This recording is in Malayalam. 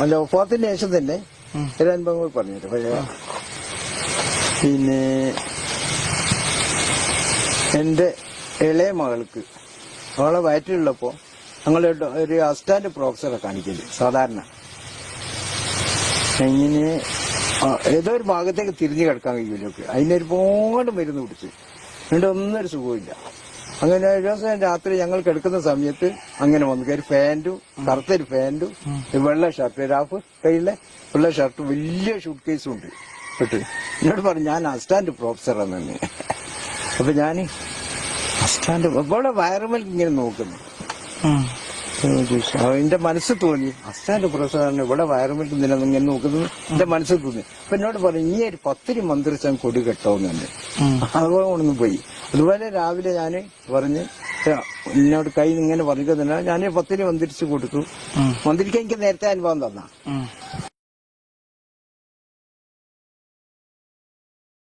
അല്ല ഒഫാത്തിന് ശേഷം തന്നെ ചില അനുഭവങ്ങൾ പറഞ്ഞിട്ട്. പക്ഷേ പിന്നെ എന്റെ ഇളയ മകൾക്ക് അവളെ വയറ്റിലുള്ളപ്പോ ഞങ്ങൾ ഒരു അസിസ്റ്റന്റ് പ്രൊഫസറെ കാണിക്കല് സാധാരണ ഇങ്ങനെ ഏതോ ഒരു ഭാഗത്തേക്ക് തിരിഞ്ഞു കിടക്കാൻ കഴിയൂലൊക്കെ അതിനൊരുപാട് മരുന്ന് കുടിച്ചു എന്നിട്ട് ഒന്നും ഒരു സുഖമില്ല. അങ്ങനെ ഒരു ദിവസം രാത്രി ഞങ്ങൾ കിടക്കുന്ന സമയത്ത് അങ്ങനെ വന്നു ഒരു പാന്റും കറുത്തൊരു പാന്റും വെള്ള ഷർട്ട് ഒരു ഹാഫ് കയ്യിലെ വെള്ള ഷർട്ട് വലിയ ഷൂട്ട് കേസും ഉണ്ട് കേട്ട് എന്നോട് പറഞ്ഞു ഞാൻ അസിസ്റ്റന്റ് പ്രൊഫസറാന്ന് തന്നെ. അപ്പൊ ഞാൻ അസിസ്റ്റന്റ് ഇവിടെ വയറുമേൽക്ക് ഇങ്ങനെ നോക്കുന്നു. എന്റെ മനസ്സിൽ തോന്നി അസിസ്റ്റന്റ് പ്രൊഫസറാണ് ഇവിടെ വയറുമേൽക്ക് ഇങ്ങനെ നോക്കുന്നത് എന്റെ മനസ്സിൽ തോന്നി. അപ്പൊ എന്നോട് പറഞ്ഞു ഇനി ഒരു 10 മന്ത്രിച്ചാൻ കൊടി കെട്ടോന്ന് തന്നെ. അതുപോലെ കൊണ്ടൊന്നും പോയി. അതുപോലെ രാവിലെ ഞാന് പറഞ്ഞ് എന്നോട് കൈ ഇങ്ങനെ പറഞ്ഞിട്ട് ഞാൻ 10 മന്ത്രിച്ച് കൊടുത്തു. മന്ത്രിക്കാൻ എനിക്ക് നേരത്തെ അനുഭവം തന്ന